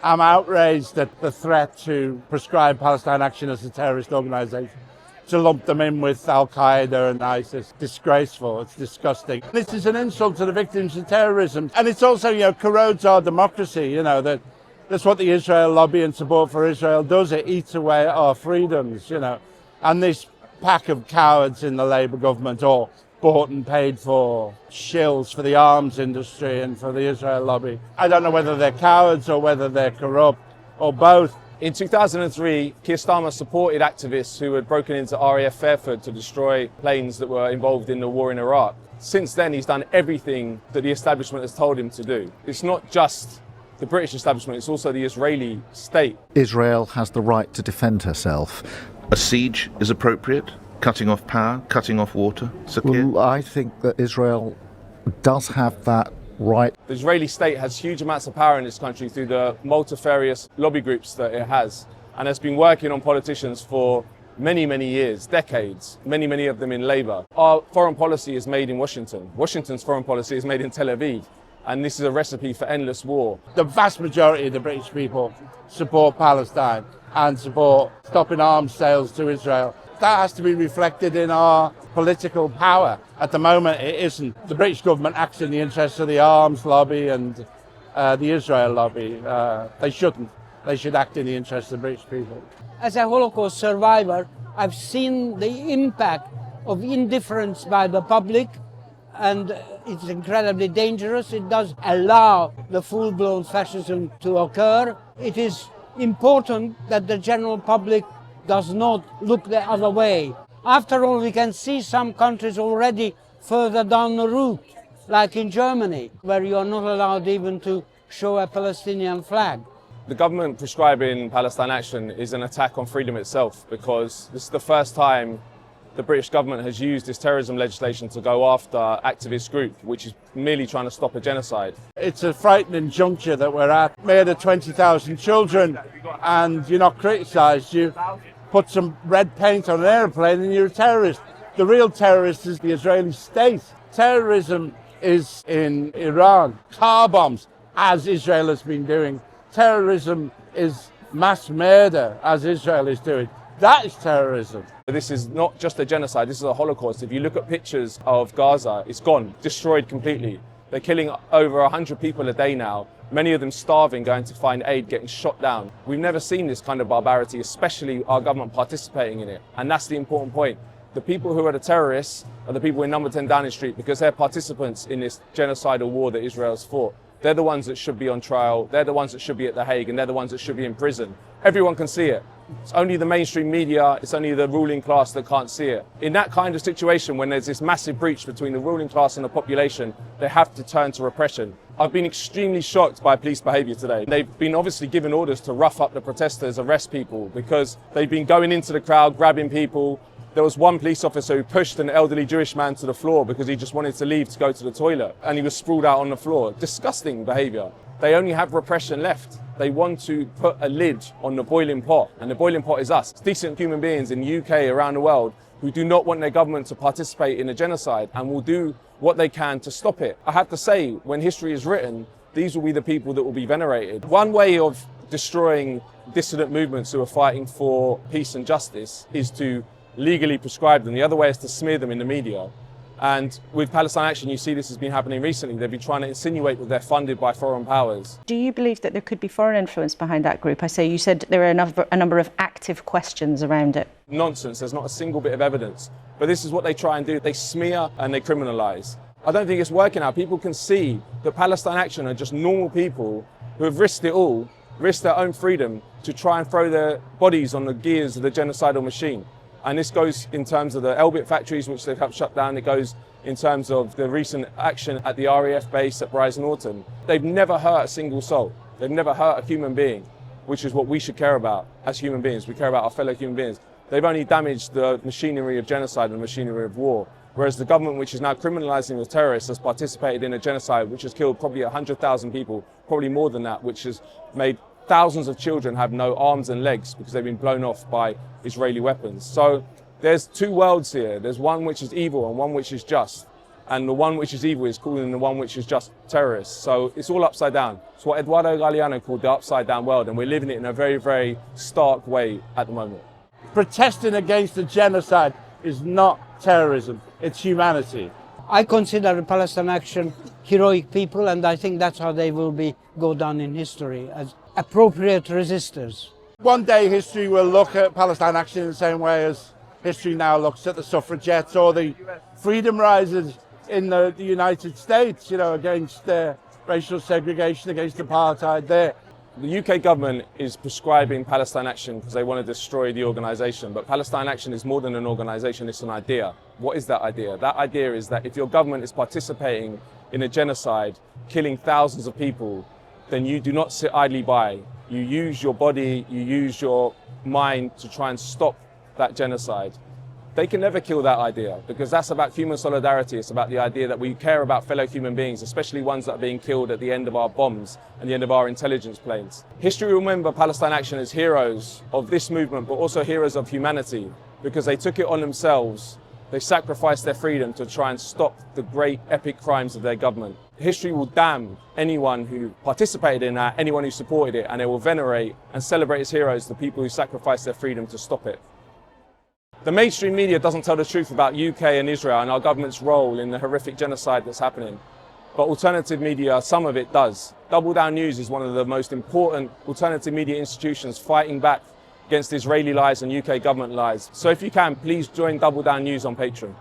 I'm outraged at the threat to prescribe Palestine Action as a terrorist organisation, to lump them in with Al-Qaeda and ISIS. Disgraceful, it's disgusting. This is an insult to the victims of terrorism. And it's also, corrodes our democracy, that's what the Israel lobby and support for Israel does. It eats away at our freedoms, And this pack of cowards in the Labour government, all bought and paid for shills for the arms industry and for the Israel lobby. I don't know whether they're cowards or whether they're corrupt or both. In 2003, Keir Starmer supported activists who had broken into RAF Fairford to destroy planes that were involved in the war in Iraq. Since then, he's done everything that the establishment has told him to do. It's not just the British establishment, it's also the Israeli state. Israel has the right to defend herself. A siege is appropriate? Cutting off power, cutting off water? Sakir? Well, I think that Israel does have that right. The Israeli state has huge amounts of power in this country through the multifarious lobby groups that it has, and has been working on politicians for many, many years, decades, many of them in Labour. Our foreign policy is made in Washington. Washington's foreign policy is made in Tel Aviv, and this is a recipe for endless war. The vast majority of the British people support Palestine and support stopping arms sales to Israel. That has to be reflected in our political power. At the moment, it isn't. The British government acts in the interests of the arms lobby and the Israel lobby. They shouldn't. They should act in the interests of the British people. As a Holocaust survivor, I've seen the impact of indifference by the public, and it's incredibly dangerous. It does allow the full-blown fascism to occur. It is important that the general public does not look the other way. After all, we can see some countries already further down the route, like in Germany, where you are not allowed even to show a Palestinian flag. The government prescribing Palestine Action is an attack on freedom itself, because this is the first time the British government has used this terrorism legislation to go after activist group, which is merely trying to stop a genocide. It's a frightening juncture that we're at. Murder 20,000 children and you're not criticised. You put some red paint on an airplane and you're a terrorist. The real terrorist is the Israeli state. Terrorism is in Iran. Car bombs, as Israel has been doing. Terrorism is mass murder, as Israel is doing. That is terrorism. This is not just a genocide, this is a Holocaust. If you look at pictures of Gaza, it's gone, destroyed completely. They're killing over 100 people a day now, many of them starving, going to find aid, getting shot down. We've never seen this kind of barbarity, especially our government participating in it. And that's the important point. The people who are the terrorists are the people in number 10 Downing Street, because they're participants in this genocidal war that Israel's fought. They're the ones that should be on trial, they're the ones that should be at The Hague, and they're the ones that should be in prison. Everyone can see it. It's only the mainstream media, it's only the ruling class that can't see it. In that kind of situation, when there's this massive breach between the ruling class and the population, they have to turn to repression. I've been extremely shocked by police behaviour today. They've been obviously given orders to rough up the protesters, arrest people, because they've been going into the crowd, grabbing people. There was one police officer who pushed an elderly Jewish man to the floor because he just wanted to leave to go to the toilet, and he was sprawled out on the floor. Disgusting behaviour. They only have repression left. They want to put a lid on the boiling pot, and the boiling pot is us. It's decent human beings in the UK, around the world, who do not want their government to participate in a genocide and will do what they can to stop it. I have to say, when history is written, these will be the people that will be venerated. One way of destroying dissident movements who are fighting for peace and justice is to legally prescribe them. The other way is to smear them in the media. And with Palestine Action, you see this has been happening recently. They've been trying to insinuate that they're funded by foreign powers. Do you believe that there could be foreign influence behind that group? You said there are a number of active questions around it. Nonsense. There's not a single bit of evidence. But this is what they try and do. They smear and they criminalise. I don't think it's working out. People can see that Palestine Action are just normal people who have risked it all, risked their own freedom to try and throw their bodies on the gears of the genocidal machine. And this goes in terms of the Elbit factories, which they've helped shut down. It goes in terms of the recent action at the RAF base at Brize Norton. They've never hurt a single soul. They've never hurt a human being, which is what we should care about as human beings. We care about our fellow human beings. They've only damaged the machinery of genocide and the machinery of war. Whereas the government, which is now criminalising the terrorists, has participated in a genocide which has killed probably 100,000 people, probably more than that, which has made thousands of children have no arms and legs because they've been blown off by Israeli weapons. So there's two worlds here. There's one which is evil and one which is just. and the one which is evil is calling the one which is just terrorists. So it's all upside down. It's what Eduardo Galeano called the upside down world, and we're living it in a very, very stark way at the moment. Protesting against the genocide is not terrorism, it's humanity. I consider the Palestine Action heroic people, and I think that's how they will go down in history, as appropriate resistors. One day history will look at Palestine Action in the same way as history now looks at the suffragettes or the freedom riders in the United States, against racial segregation, against apartheid there. The UK government is prescribing Palestine Action because they want to destroy the organisation, but Palestine Action is more than an organisation, it's an idea. What is that idea? That idea is that if your government is participating in a genocide, killing thousands of people, then you do not sit idly by. You use your body, you use your mind to try and stop that genocide. They can never kill that idea because that's about human solidarity. It's about the idea that we care about fellow human beings, especially ones that are being killed at the end of our bombs and the end of our intelligence planes. History will remember Palestine Action as heroes of this movement, but also heroes of humanity because they took it on themselves. They sacrificed their freedom to try and stop the great epic crimes of their government. History will damn anyone who participated in that, anyone who supported it, and they will venerate and celebrate as heroes the people who sacrificed their freedom to stop it. The mainstream media doesn't tell the truth about UK and Israel and our government's role in the horrific genocide that's happening. But alternative media, some of it does. Double Down News is one of the most important alternative media institutions fighting back against Israeli lies and UK government lies. So if you can, please join Double Down News on Patreon.